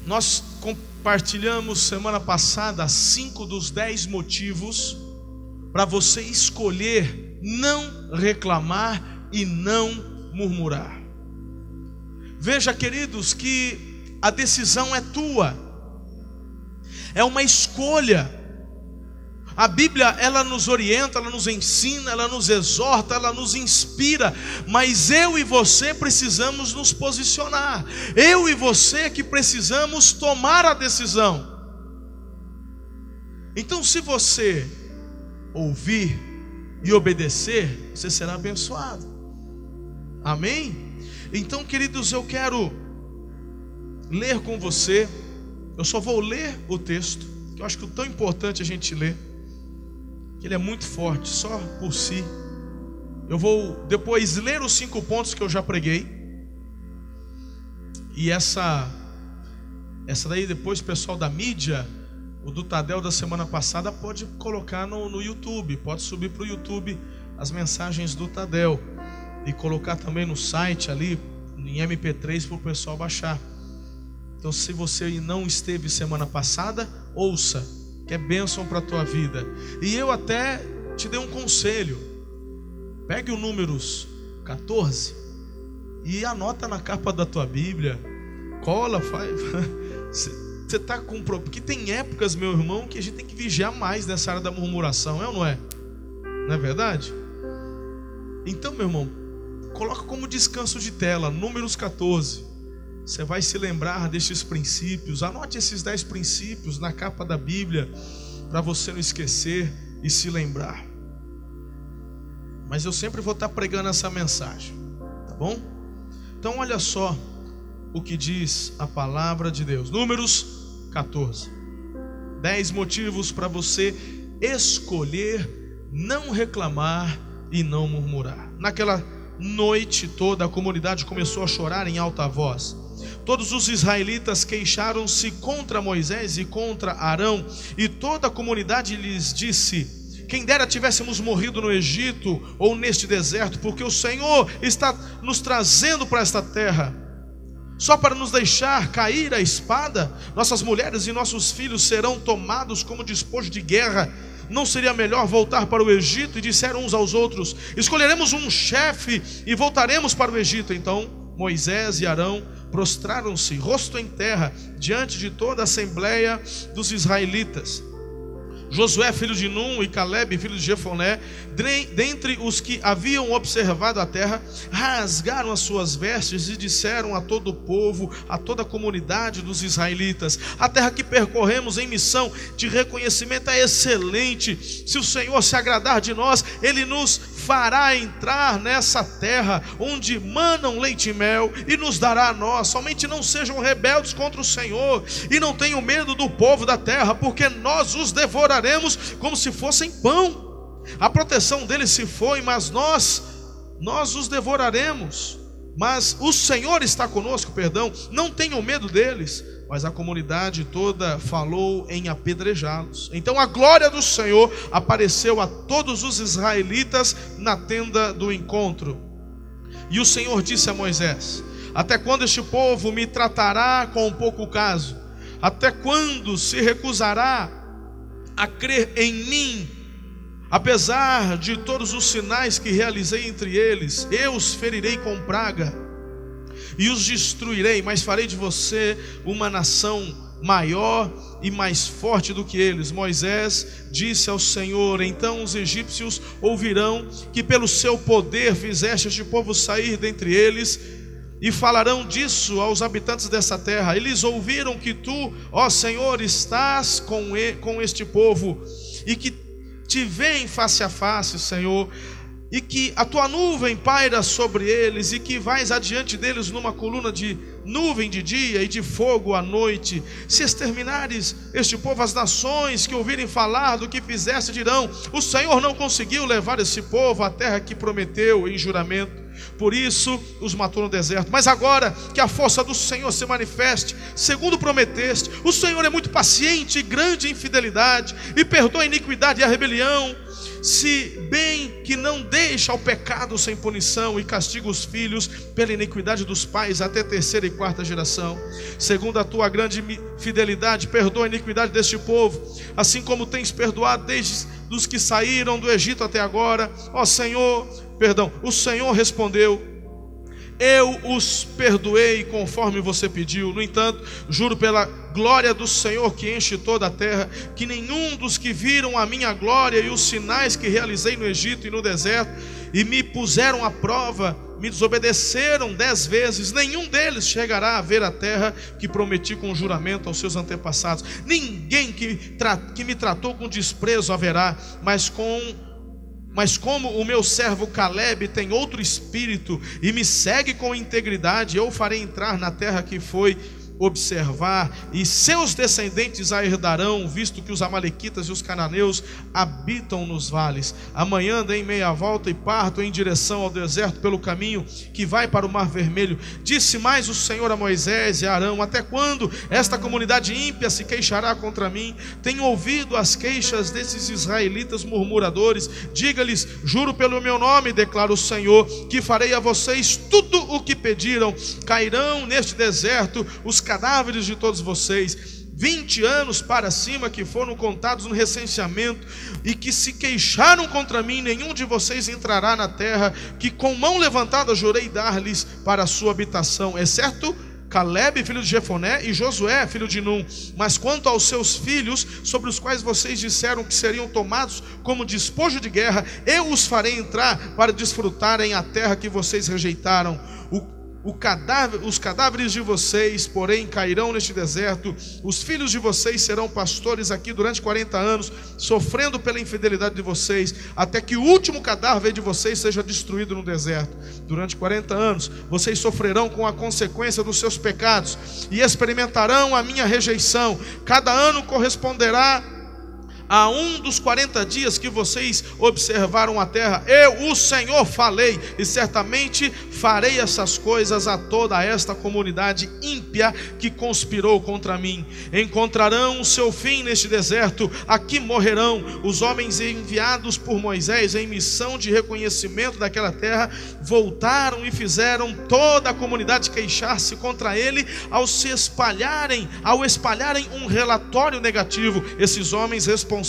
Nós compartilhamos semana passada 5 dos 10 motivos para você escolher não reclamar e não murmurar. Veja, queridos, que a decisão é tua, é uma escolha. A Bíblia, ela nos orienta, ela nos ensina, ela nos exorta, ela nos inspira, mas eu e você precisamos nos posicionar. Eu e você que precisamos tomar a decisão. Então, se você ouvir e obedecer, você será abençoado. Amém? Então, queridos, eu quero ler com você. Eu só vou ler o texto, que eu acho que é tão importante a gente ler, que ele é muito forte, só por si. Eu vou depois ler os 5 pontos que eu já preguei. E essa daí depois o pessoal da mídia, o do Tadel da semana passada, pode colocar no YouTube. Pode subir para o YouTube as mensagens do Tadel e colocar também no site ali, em MP3, para o pessoal baixar. Então, se você não esteve semana passada, ouça, que é bênção para a tua vida. E eu até te dei um conselho. Pegue o Números 14 e anota na capa da tua Bíblia. Cola, faz. Você está com problema. Porque tem épocas, meu irmão, que a gente tem que vigiar mais nessa área da murmuração, é ou não é? Não é verdade? Então, meu irmão, coloca como descanso de tela, Números 14. Você vai se lembrar destes princípios. Anote esses 10 princípios na capa da Bíblia, para você não esquecer e se lembrar. Mas eu sempre vou estar pregando essa mensagem, tá bom? Então olha só o que diz a palavra de Deus. Números 14. 10 motivos para você escolher não reclamar e não murmurar. Naquela noite toda a comunidade começou a chorar em alta voz. Todos os israelitas queixaram-se contra Moisés e contra Arão, e toda a comunidade lhes disse: quem dera tivéssemos morrido no Egito ou neste deserto, porque o Senhor está nos trazendo para esta terra só para nos deixar cair a espada. Nossas mulheres e nossos filhos serão tomados como despojo de guerra. Não seria melhor voltar para o Egito? E disseram uns aos outros: escolheremos um chefe e voltaremos para o Egito. Então Moisés e Arão prostraram-se, rosto em terra, diante de toda a assembleia dos israelitas. Josué, filho de Num, e Calebe, filho de Jefoné, dentre os que haviam observado a terra, rasgaram as suas vestes e disseram a todo o povo, a toda a comunidade dos israelitas: a terra que percorremos em missão de reconhecimento é excelente. Se o Senhor se agradar de nós, Ele nos fará entrar nessa terra onde manam leite e mel, e nos dará a nós. Somente não sejam rebeldes contra o Senhor e não tenham medo do povo da terra, porque nós os devoraremos como se fossem pão. A proteção deles se foi, mas nós os devoraremos. Mas o Senhor está conosco, não tenham medo deles. Mas a comunidade toda falou em apedrejá-los. Então a glória do Senhor apareceu a todos os israelitas na tenda do encontro. E o Senhor disse a Moisés: até quando este povo me tratará com pouco caso? Até quando se recusará a crer em mim? Apesar de todos os sinais que realizei entre eles, eu os ferirei com praga e os destruirei, mas farei de você uma nação maior e mais forte do que eles. Moisés disse ao Senhor: então os egípcios ouvirão que pelo seu poder fizeste este povo sair dentre eles, e falarão disso aos habitantes dessa terra. Eles ouviram que tu, ó Senhor, estás com este povo, e que te veem face a face, Senhor, e que a tua nuvem paira sobre eles, e que vais adiante deles numa coluna de nuvem de dia e de fogo à noite. Se exterminares este povo, as nações que ouvirem falar do que fizeste dirão: o Senhor não conseguiu levar esse povo à terra que prometeu em juramento. Por isso os matou no deserto. Mas agora que a força do Senhor se manifeste, segundo prometeste, o Senhor é muito paciente e grande em fidelidade, e perdoa a iniquidade e a rebelião, se bem que não deixa o pecado sem punição, e castiga os filhos pela iniquidade dos pais até terceira e quarta geração. Segundo a tua grande fidelidade, perdoa a iniquidade deste povo, assim como tens perdoado desde os que saíram do Egito até agora. Ó Senhor, o Senhor respondeu: eu os perdoei conforme você pediu. No entanto, juro pela glória do Senhor que enche toda a terra, que nenhum dos que viram a minha glória e os sinais que realizei no Egito e no deserto, e me puseram à prova, me desobedeceram 10 vezes, nenhum deles chegará a ver a terra que prometi com juramento aos seus antepassados. Ninguém que me tratou com desprezo haverá, mas como o meu servo Caleb tem outro espírito e me segue com integridade, eu o farei entrar na terra que foi observar, e seus descendentes a herdarão, visto que os amalequitas e os cananeus habitam nos vales. Amanhã dei meia volta e parto em direção ao deserto pelo caminho que vai para o Mar Vermelho. Disse mais o Senhor a Moisés e a Arão: até quando esta comunidade ímpia se queixará contra mim? Tenho ouvido as queixas desses israelitas murmuradores. Diga-lhes: juro pelo meu nome, declara o Senhor, que farei a vocês tudo o que pediram. Cairão neste deserto os cadáveres de todos vocês, 20 anos para cima, que foram contados no recenseamento, e que se queixaram contra mim. Nenhum de vocês entrará na terra que com mão levantada jurei dar-lhes para a sua habitação, exceto Caleb, filho de Jefoné, e Josué, filho de Num. Mas quanto aos seus filhos, sobre os quais vocês disseram que seriam tomados como despojo de guerra, eu os farei entrar para desfrutarem a terra que vocês rejeitaram. Os cadáveres de vocês, porém, cairão neste deserto. Os filhos de vocês serão pastores aqui durante 40 anos, sofrendo pela infidelidade de vocês, até que o último cadáver de vocês seja destruído no deserto. Durante 40 anos vocês sofrerão com a consequência dos seus pecados e experimentarão a minha rejeição. Cada ano corresponderá a um dos 40 dias que vocês observaram a terra. Eu, o Senhor, falei, e certamente farei essas coisas a toda esta comunidade ímpia que conspirou contra mim. Encontrarão o seu fim neste deserto, aqui morrerão. Os homens enviados por Moisés em missão de reconhecimento daquela terra voltaram e fizeram toda a comunidade queixar-se contra ele ao espalharem um relatório negativo. Esses homens responsáveis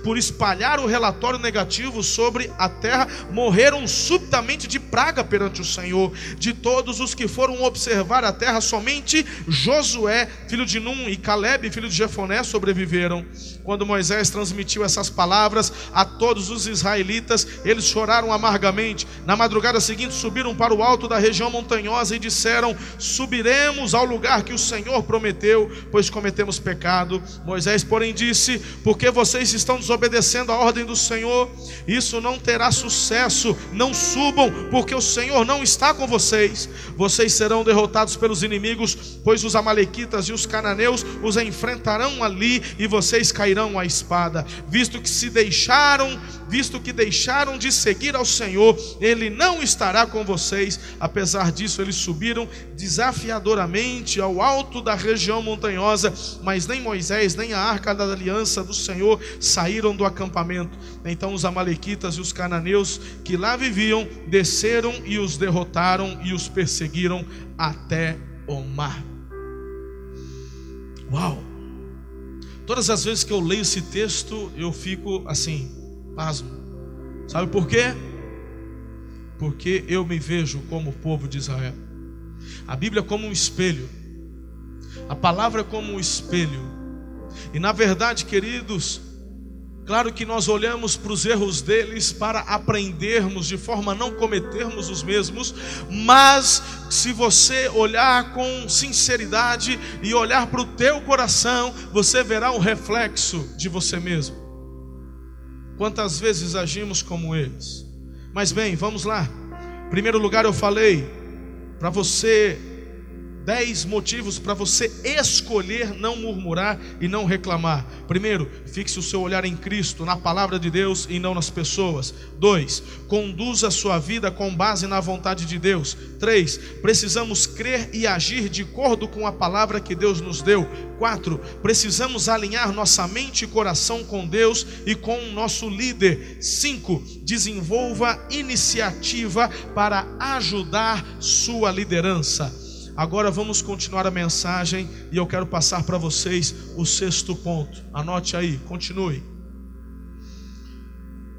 por espalhar o relatório negativo sobre a terra morreram subitamente de praga perante o Senhor. De todos os que foram observar a terra, somente Josué, filho de Num, e Caleb, filho de Jefoné, sobreviveram. Quando Moisés transmitiu essas palavras a todos os israelitas, eles choraram amargamente. Na madrugada seguinte subiram para o alto da região montanhosa e disseram: subiremos ao lugar que o Senhor prometeu, pois cometemos pecado. Moisés, porém, disse: porque vocês estão desobedecendo a ordem do Senhor, isso não terá sucesso. Não subam, porque o Senhor não está com vocês. Vocês serão derrotados pelos inimigos, pois os amalequitas e os cananeus os enfrentarão ali, e vocês cairão à espada. Visto que deixaram de seguir ao Senhor, Ele não estará com vocês. Apesar disso, eles subiram desafiadoramente ao alto da região montanhosa, mas nem Moisés nem a arca da aliança do Senhor saíram do acampamento. Então os amalequitas e os cananeus que lá viviam desceram e os derrotaram e os perseguiram até o mar. Uau! Todas as vezes que eu leio esse texto, eu fico assim, pasmo. Sabe por quê? Porque eu me vejo como o povo de Israel. A Bíblia é como um espelho. A palavra é como um espelho. E na verdade, queridos, claro que nós olhamos para os erros deles para aprendermos de forma a não cometermos os mesmos, mas se você olhar com sinceridade e olhar para o teu coração, você verá um reflexo de você mesmo. Quantas vezes agimos como eles? Mas bem, vamos lá. Em primeiro lugar, eu falei para você 10 motivos para você escolher não murmurar e não reclamar. Primeiro, fixe o seu olhar em Cristo, na palavra de Deus e não nas pessoas. 2, conduza a sua vida com base na vontade de Deus. 3, precisamos crer e agir de acordo com a palavra que Deus nos deu. 4, precisamos alinhar nossa mente e coração com Deus e com o nosso líder. 5, desenvolva iniciativa para ajudar sua liderança. Agora vamos continuar a mensagem e eu quero passar para vocês o 6º ponto. Anote aí, continue.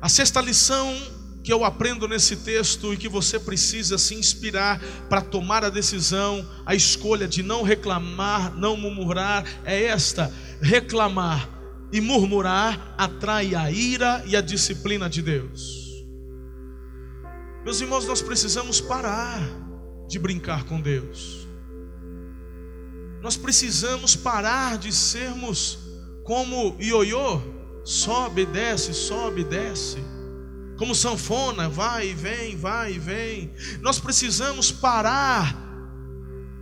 A 6ª lição que eu aprendo nesse texto e que você precisa se inspirar para tomar a decisão, a escolha de não reclamar, não murmurar, é esta: reclamar e murmurar atrai a ira e a disciplina de Deus. Meus irmãos, nós precisamos parar de brincar com Deus. Nós precisamos parar de sermos como ioiô, sobe, desce, como sanfona, vai e vem, vai e vem. Nós precisamos parar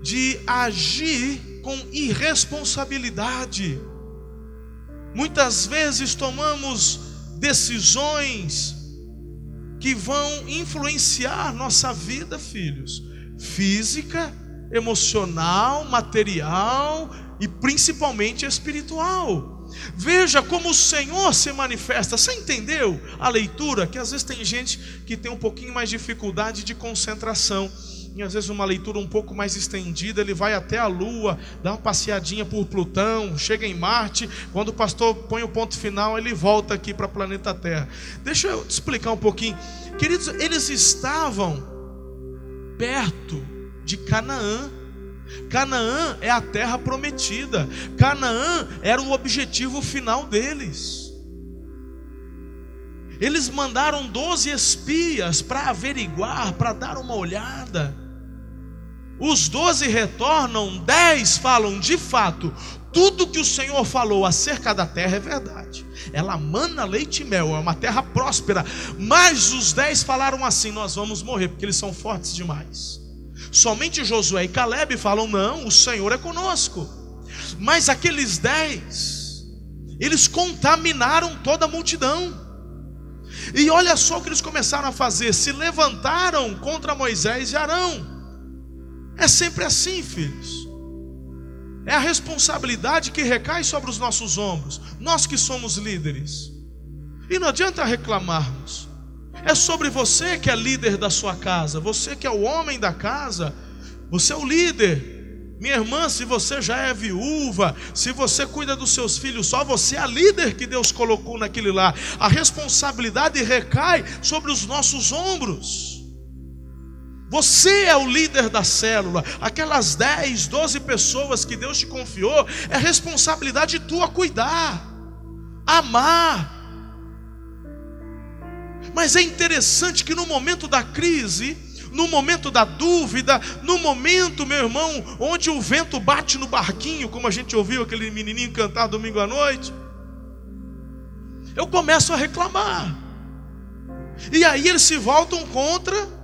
de agir com irresponsabilidade. Muitas vezes tomamos decisões que vão influenciar nossa vida, filhos, física, emocional, material e principalmente espiritual. Veja como o Senhor se manifesta. Você entendeu a leitura? Que às vezes tem gente que tem um pouquinho mais de dificuldade de concentração, e às vezes uma leitura um pouco mais estendida, ele vai até a Lua, dá uma passeadinha por Plutão, chega em Marte, quando o pastor põe o ponto final, ele volta aqui para o planeta Terra. Deixa eu te explicar um pouquinho. Queridos, eles estavam perto de Canaã. Canaã é a terra prometida. Canaã era o objetivo final deles. Eles mandaram 12 espias para averiguar, para dar uma olhada. Os 12 retornam, 10 falam: de fato, tudo que o Senhor falou acerca da terra é verdade. Ela mana leite e mel, é uma terra próspera. Mas os 10 falaram assim: nós vamos morrer, porque eles são fortes demais. Somente Josué e Caleb falam: não, o Senhor é conosco. Mas aqueles 10, eles contaminaram toda a multidão. E olha só o que eles começaram a fazer: se levantaram contra Moisés e Arão. É sempre assim, filhos. É a responsabilidade que recai sobre os nossos ombros, nós que somos líderes. E não adianta reclamarmos. É sobre você que é líder da sua casa, você que é o homem da casa, você é o líder. Minha irmã, se você já é viúva, se você cuida dos seus filhos só, você é a líder que Deus colocou naquele lar. A responsabilidade recai sobre os nossos ombros. Você é o líder da célula. Aquelas 10, 12 pessoas que Deus te confiou, é responsabilidade tua cuidar, amar. Mas é interessante que no momento da crise, no momento da dúvida, no momento, meu irmão, onde o vento bate no barquinho, como a gente ouviu aquele menininho cantar domingo à noite, eu começo a reclamar. E aí eles se voltam contra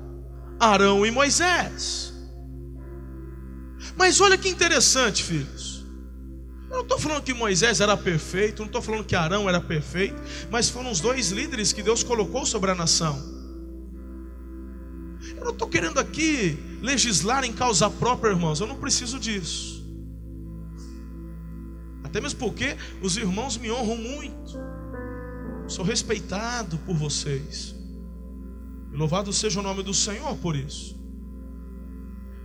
Arão e Moisés. Mas olha que interessante, filhos. Eu não estou falando que Moisés era perfeito, não estou falando que Arão era perfeito, mas foram os 2 líderes que Deus colocou sobre a nação. Eu não estou querendo aqui legislar em causa própria, irmãos, eu não preciso disso. Até mesmo porque os irmãos me honram muito, sou respeitado por vocês, e louvado seja o nome do Senhor por isso.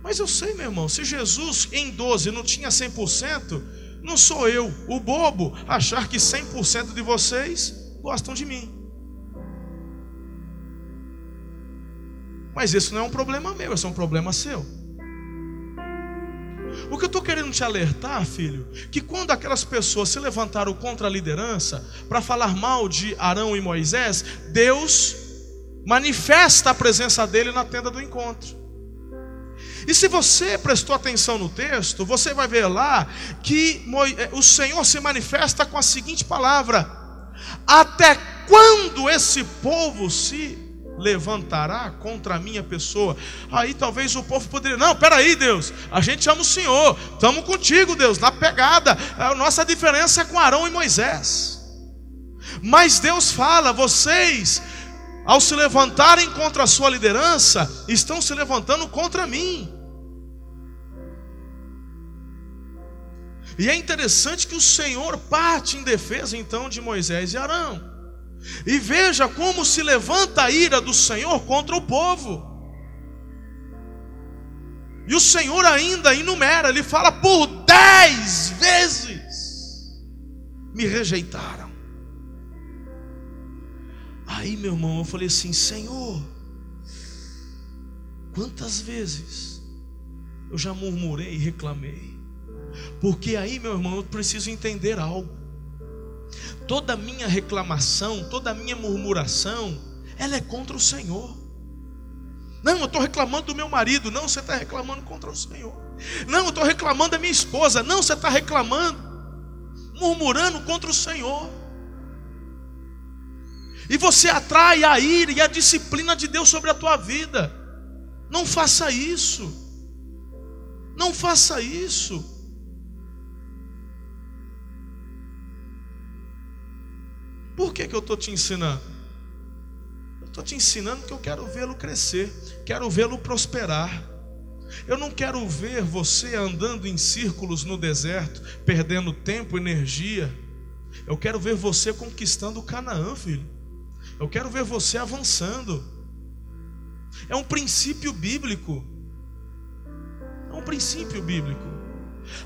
Mas eu sei, meu irmão, se Jesus em 12 não tinha 100%, não sou eu, o bobo, achar que 100% de vocês gostam de mim. Mas esse não é um problema meu, esse é um problema seu. O que eu estou querendo te alertar, filho, que quando aquelas pessoas se levantaram contra a liderança para falar mal de Arão e Moisés, Deus manifesta a presença dele na tenda do encontro. E se você prestou atenção no texto, você vai ver lá que o Senhor se manifesta com a seguinte palavra: até quando esse povo se levantará contra a minha pessoa. Aí talvez o povo poderia: não, peraí, Deus, a gente ama o Senhor, estamos contigo, Deus, na pegada. A nossa diferença é com Arão e Moisés. Mas Deus fala: vocês, ao se levantarem contra a sua liderança, estão se levantando contra mim. E é interessante que o Senhor parte em defesa então de Moisés e Arão. E veja como se levanta a ira do Senhor contra o povo. E o Senhor ainda enumera, ele fala: por 10 vezes me rejeitaram. Aí, meu irmão, eu falei assim: Senhor, quantas vezes eu já murmurei e reclamei? Porque aí, meu irmão, eu preciso entender algo. Toda minha reclamação, toda minha murmuração, ela é contra o Senhor. Não, eu estou reclamando do meu marido. Não, você está reclamando contra o Senhor. Não, eu estou reclamando da minha esposa. Não, você está reclamando, murmurando contra o Senhor. E você atrai a ira e a disciplina de Deus sobre a tua vida. Não faça isso. Não faça isso. Por que eu estou te ensinando? Eu estou te ensinando que eu quero vê-lo crescer, quero vê-lo prosperar. Eu não quero ver você andando em círculos no deserto, perdendo tempo e energia. Eu quero ver você conquistando Canaã, filho. Eu quero ver você avançando. É um princípio bíblico. É um princípio bíblico.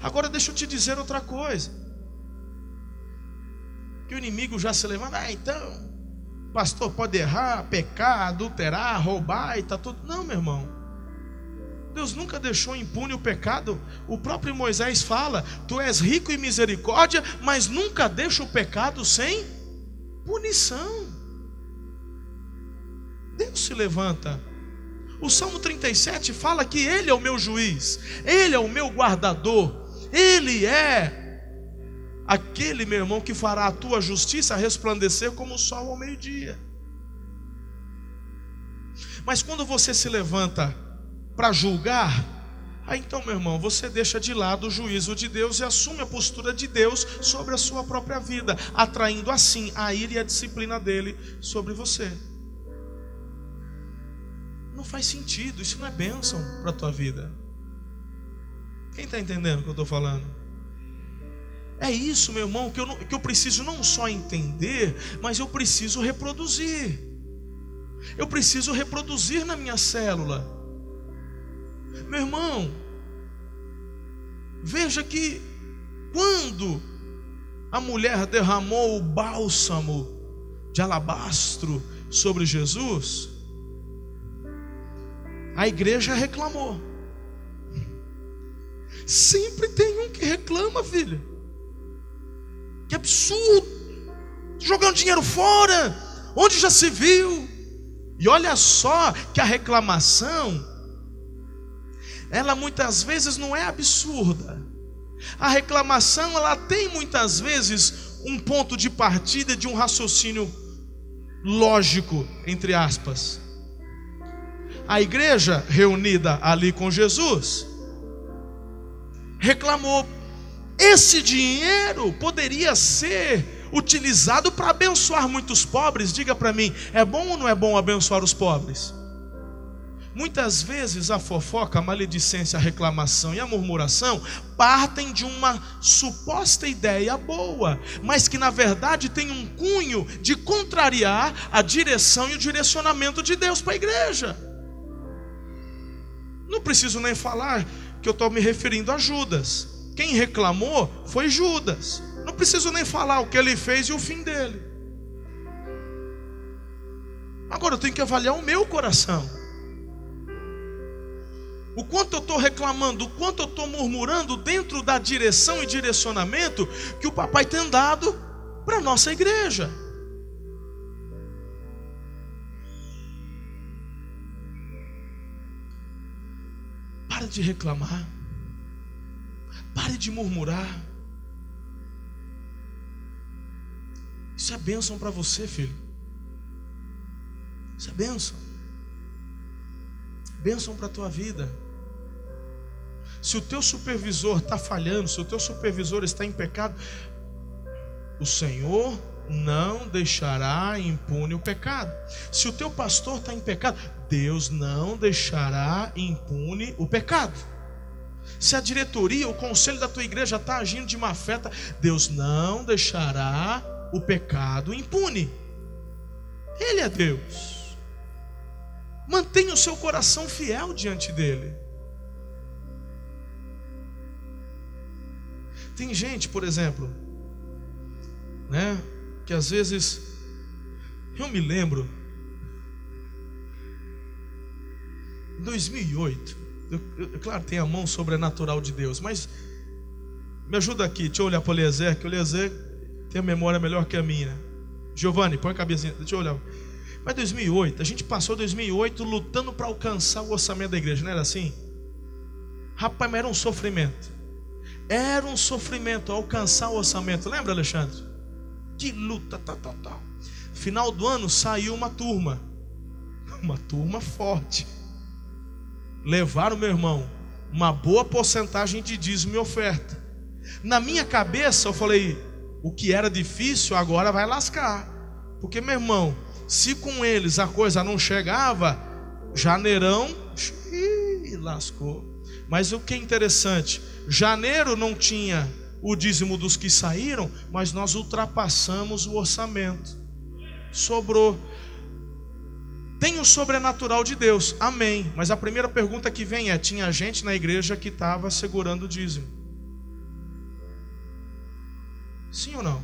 Agora deixa eu te dizer outra coisa. Que o inimigo já se levanta: então, pastor pode errar, pecar, adulterar, roubar e está tudo. Não, meu irmão. Deus nunca deixou impune o pecado. O próprio Moisés fala: tu és rico em misericórdia, mas nunca deixa o pecado sem punição. Deus se levanta. O Salmo 37 fala que Ele é o meu juiz, Ele é o meu guardador, Ele é aquele, meu irmão, que fará a tua justiça resplandecer como o sol ao meio-dia. Mas quando você se levanta para julgar, aí então, meu irmão, você deixa de lado o juízo de Deus e assume a postura de Deus sobre a sua própria vida, atraindo assim a ira e a disciplina dele sobre você. Não faz sentido, isso não é bênção para a tua vida. Quem está entendendo o que eu estou falando? É isso, meu irmão, que eu preciso não só entender, mas eu preciso reproduzir. Eu preciso reproduzir na minha célula. Meu irmão, veja que quando a mulher derramou o bálsamo de alabastro sobre Jesus, a igreja reclamou. Sempre tem um que reclama, filho. Que absurdo, jogando dinheiro fora, onde já se viu? E olha só que a reclamação, ela muitas vezes não é absurda. A reclamação, ela tem muitas vezes um ponto de partida de um raciocínio lógico, entre aspas. A igreja reunida ali com Jesus reclamou: esse dinheiro poderia ser utilizado para abençoar muitos pobres. Diga para mim, é bom ou não é bom abençoar os pobres? Muitas vezes a fofoca, a maledicência, a reclamação e a murmuração partem de uma suposta ideia boa, mas que na verdade tem um cunho de contrariar a direção e o direcionamento de Deus para a igreja. Não preciso nem falar que eu estou me referindo a Judas. Quem reclamou foi Judas. Não preciso nem falar o que ele fez e o fim dele. Agora eu tenho que avaliar o meu coração. O quanto eu estou reclamando, o quanto eu estou murmurando dentro da direção e direcionamento que o papai tem dado para a nossa igreja. Para de reclamar. Pare de murmurar. Isso é bênção para você, filho. Isso é bênção. bênção para a tua vida. Se o teu supervisor está falhando, se o teu supervisor está em pecado, o Senhor não deixará impune o pecado. Se o teu pastor está em pecado, Deus não deixará impune o pecado. Se a diretoria, o conselho da tua igreja está agindo de má fé, Deus não deixará o pecado impune. Ele é Deus. Mantenha o seu coração fiel diante dele. Tem gente, por exemplo, né, que às vezes, eu me lembro, em 2008, claro, tem a mão sobrenatural de Deus, mas me ajuda aqui, deixa eu olhar para o Eliezer, que o Eliezer tem a memória melhor que a minha. Giovanni, põe a cabecinha, deixa eu olhar. Mas 2008, a gente passou 2008 lutando para alcançar o orçamento da igreja, não era assim? Rapaz, mas era um sofrimento. Era um sofrimento alcançar o orçamento. Lembra, Alexandre? Que luta, tal. Final do ano saiu uma turma forte. Levaram, meu irmão, uma boa porcentagem de dízimo e oferta. Na minha cabeça eu falei, o que era difícil agora vai lascar. Porque, meu irmão, se com eles a coisa não chegava, janeirão, lascou. Mas o que é interessante, janeiro não tinha o dízimo dos que saíram, mas nós ultrapassamos o orçamento. Sobrou. Tem o sobrenatural de Deus, amém. Mas a primeira pergunta que vem é: tinha gente na igreja que estava segurando o dízimo? Sim ou não?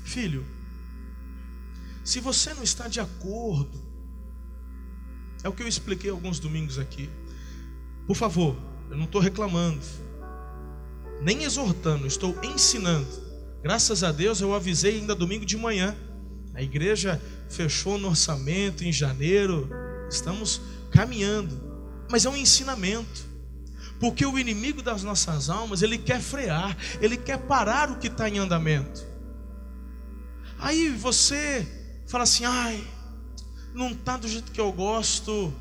Filho, se você não está de acordo, é o que eu expliquei alguns domingos aqui. Por favor, eu não estou reclamando, nem exortando, estou ensinando. Graças a Deus eu avisei ainda domingo de manhã. A igreja fechou no orçamento em janeiro. Estamos caminhando. Mas é um ensinamento. Porque o inimigo das nossas almas, ele quer frear, ele quer parar o que está em andamento. Aí você fala assim: ai, não está do jeito que eu gosto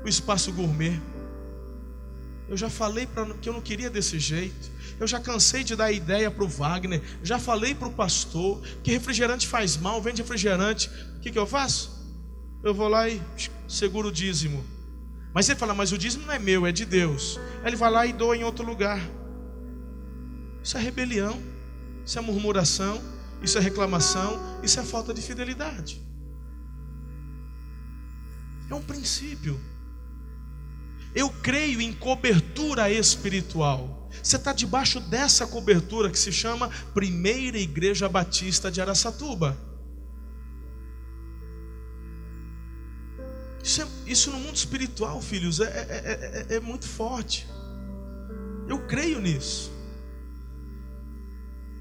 o espaço gourmet. Eu já falei que eu não queria desse jeito. Eu já cansei de dar ideia para o Wagner. Já falei para o pastor que refrigerante faz mal, vende refrigerante. O que eu faço? Eu vou lá e seguro o dízimo. Mas ele fala: mas o dízimo não é meu, é de Deus. Aí ele vai lá e doa em outro lugar. Isso é rebelião, isso é murmuração, isso é reclamação, isso é falta de fidelidade. É um princípio. Eu creio em cobertura espiritual. Você está debaixo dessa cobertura que se chama Primeira Igreja Batista de Araçatuba. Isso no mundo espiritual, filhos, é muito forte. Eu creio nisso.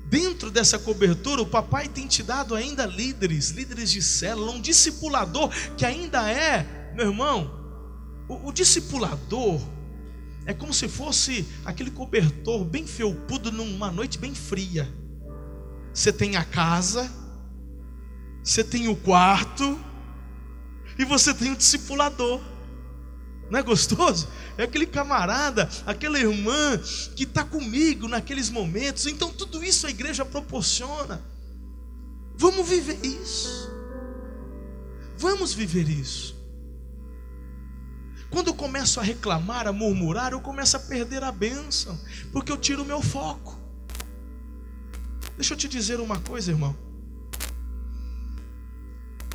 Dentro dessa cobertura, o papai tem te dado ainda líderes de célula, um discipulador que ainda é, meu irmão, o discipulador é como se fosse aquele cobertor bem felpudo numa noite bem fria. Você tem a casa, você tem o quarto e você tem o discipulador. Não é gostoso? É aquele camarada, aquela irmã que está comigo naqueles momentos. Então tudo isso a igreja proporciona. Vamos viver isso. Vamos viver isso. Quando eu começo a reclamar, a murmurar, eu começo a perder a bênção, porque eu tiro o meu foco. Deixa eu te dizer uma coisa, irmão.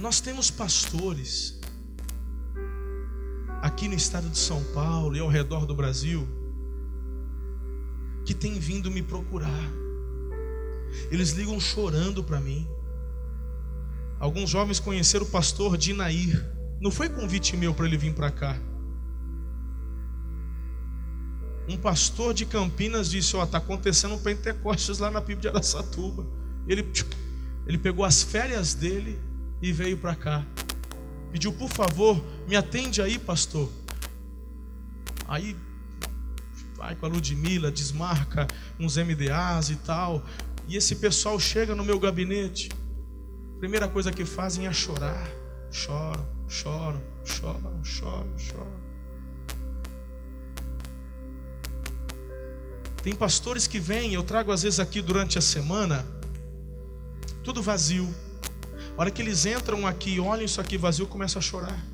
Nós temos pastores aqui no estado de São Paulo e ao redor do Brasil que têm vindo me procurar. Eles ligam chorando para mim. Alguns jovens conheceram o pastor Dinair. Não foi convite meu para ele vir para cá. Um pastor de Campinas disse: ó, está acontecendo um Pentecostes lá na PIB de Araçatuba. Ele pegou as férias dele e veio para cá. Pediu: por favor, me atende aí, pastor. Aí vai com a Ludmila, desmarca uns MDAs e tal. E esse pessoal chega no meu gabinete. primeira coisa que fazem é chorar. Choram, choram, choram, choram, choram. Tem pastores que vêm, eu trago às vezes aqui durante a semana, tudo vazio. A hora que eles entram aqui, olham isso aqui vazio, começam a chorar.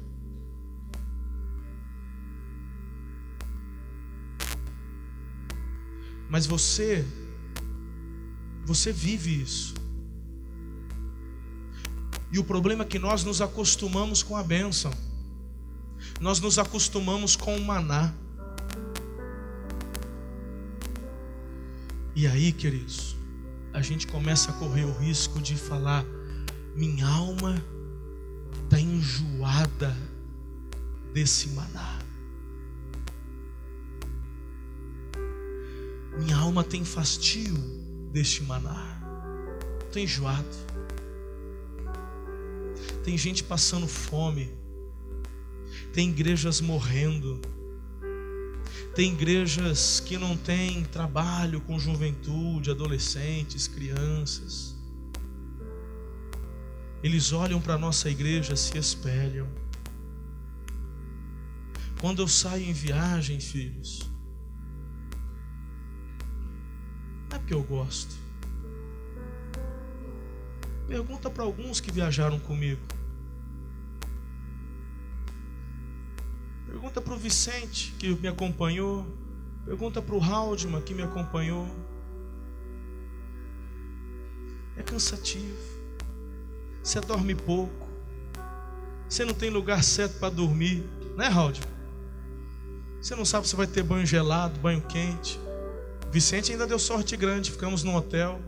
Mas você vive isso. E o problema é que nós nos acostumamos com a bênção. Nós nos acostumamos com o maná. E aí, queridos, a gente começa a correr o risco de falar: minha alma está enjoada desse maná. Minha alma tem fastio deste maná. Estou enjoado. Tem gente passando fome. Tem igrejas morrendo. Tem igrejas que não têm trabalho com juventude, adolescentes, crianças. Eles olham para a nossa igreja, se espelham. Quando eu saio em viagem, filhos, não é porque eu gosto. Pergunta para alguns que viajaram comigo. Pergunta para o Vicente, que me acompanhou. Pergunta para o Haldman, que me acompanhou. É cansativo. Você dorme pouco. Você não tem lugar certo para dormir, né, Haldman? Você não sabe se vai ter banho gelado, banho quente. Vicente ainda deu sorte grande, ficamos num hotel.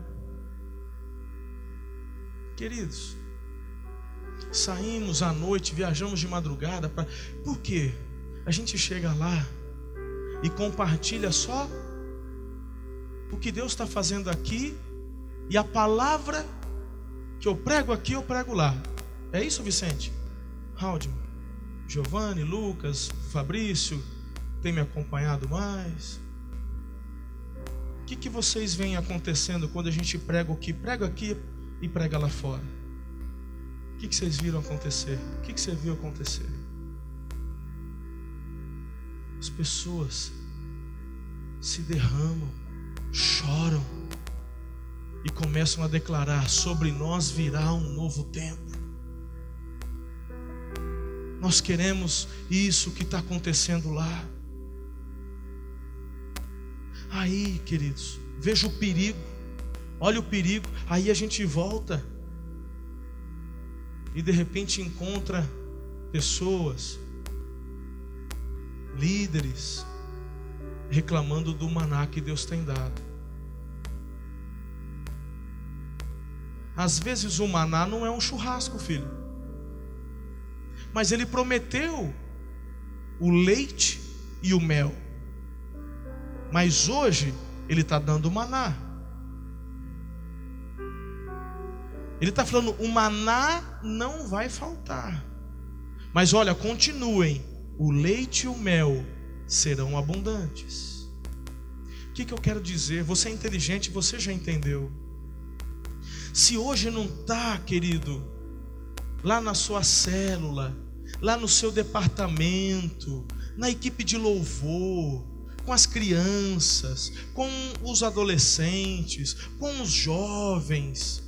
Queridos, saímos à noite, viajamos de madrugada. Por quê? A gente chega lá e compartilha só o que Deus está fazendo aqui, e a palavra que eu prego aqui, eu prego lá. É isso, Vicente? Haldman, Giovanni, Lucas, Fabrício, tem me acompanhado mais? O que vocês veem acontecendo quando a gente prega o que prega aqui e prega lá fora? O que vocês viram acontecer? O que você viu acontecer? As pessoas se derramam, choram e começam a declarar: sobre nós virá um novo tempo. Nós queremos isso que está acontecendo lá. Aí, queridos, veja o perigo. Olha o perigo. Aí a gente volta e de repente encontra pessoas, líderes, reclamando do maná que Deus tem dado. Às vezes o maná não é um churrasco, filho, mas Ele prometeu o leite e o mel. Mas hoje Ele está dando maná. Ele está falando: o maná não vai faltar. Mas olha, continuem, o leite e o mel serão abundantes. O que eu quero dizer? Você é inteligente, você já entendeu. Se hoje não está, querido, lá na sua célula, lá no seu departamento, na equipe de louvor, com as crianças, com os adolescentes, com os jovens,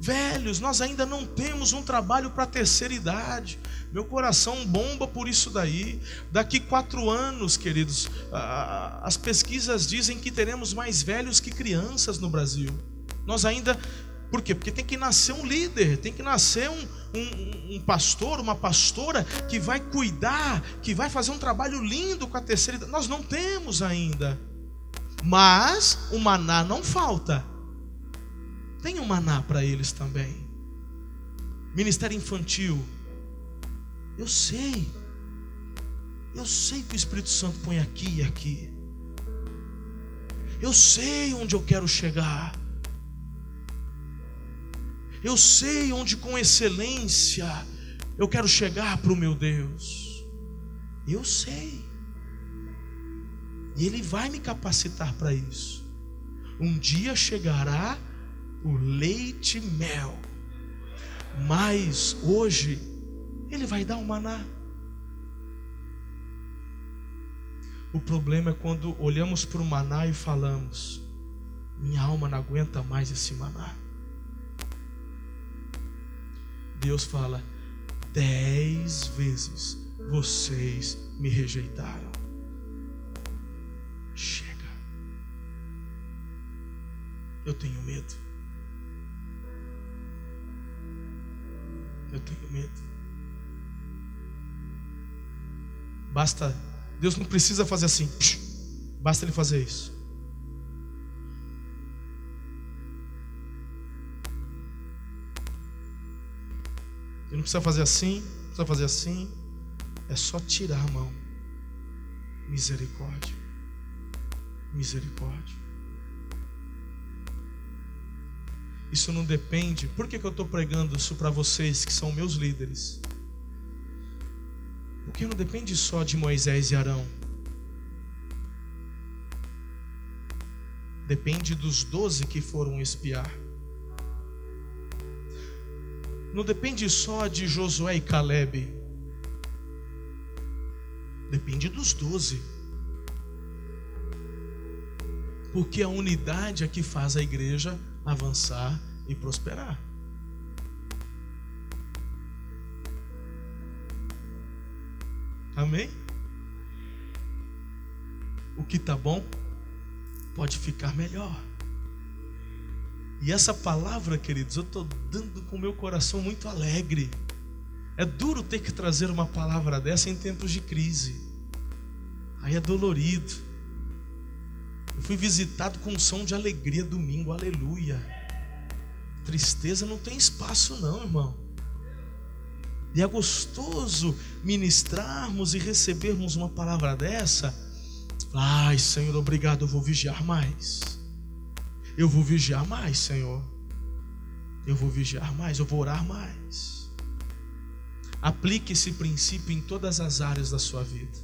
velhos, nós ainda não temos um trabalho para a terceira idade. Meu coração bomba por isso daí. Daqui 4 anos, queridos, as pesquisas dizem que teremos mais velhos que crianças no Brasil. Nós ainda... Por quê? Porque tem que nascer um líder, tem que nascer um pastor, uma pastora que vai cuidar, que vai fazer um trabalho lindo com a terceira idade. Nós não temos ainda. Mas o maná não falta. Tem um maná para eles também. Ministério infantil. Eu sei que o Espírito Santo põe aqui e aqui. Eu sei onde eu quero chegar. Eu sei onde com excelência eu quero chegar para o meu Deus. Eu sei. E Ele vai me capacitar para isso. Um dia chegará o leite e mel. Mas hoje Ele vai dar o maná. O problema é quando olhamos para o maná e falamos: minha alma não aguenta mais esse maná. Deus fala: 10 vezes vocês me rejeitaram. Chega. Eu tenho medo. Eu tenho medo. Basta, Deus não precisa fazer assim. Basta Ele fazer isso. Ele não precisa fazer assim, não precisa fazer assim. É só tirar a mão. Misericórdia. Misericórdia. Isso não depende. Por que eu estou pregando isso para vocês que são meus líderes? Porque não depende só de Moisés e Arão. Depende dos 12 que foram espiar. Não depende só de Josué e Calebe. Depende dos 12. Porque a unidade é que faz a igreja avançar e prosperar. Amém? O que está bom pode ficar melhor. E essa palavra, queridos, eu estou dando com o meu coração muito alegre. É duro ter que trazer uma palavra dessa em tempos de crise. Aí é dolorido. Eu fui visitado com um som de alegria domingo, aleluia. Tristeza não tem espaço não, irmão. E é gostoso ministrarmos e recebermos uma palavra dessa. Ai, Senhor, obrigado, eu vou vigiar mais. Eu vou vigiar mais, Senhor. Eu vou vigiar mais, eu vou orar mais. Aplique esse princípio em todas as áreas da sua vida.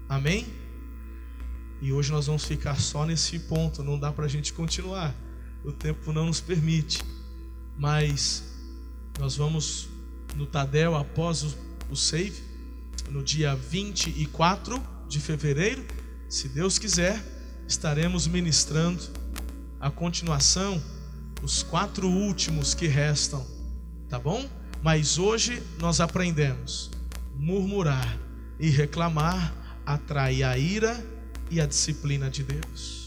Amém? E hoje nós vamos ficar só nesse ponto. Não dá para a gente continuar. O tempo não nos permite. Mas nós vamos no Tadel após o Save, no dia 24 de fevereiro. Se Deus quiser, estaremos ministrando a continuação, os 4 últimos que restam, tá bom? Mas hoje nós aprendemos: murmurar e reclamar atrai a ira e a disciplina de Deus.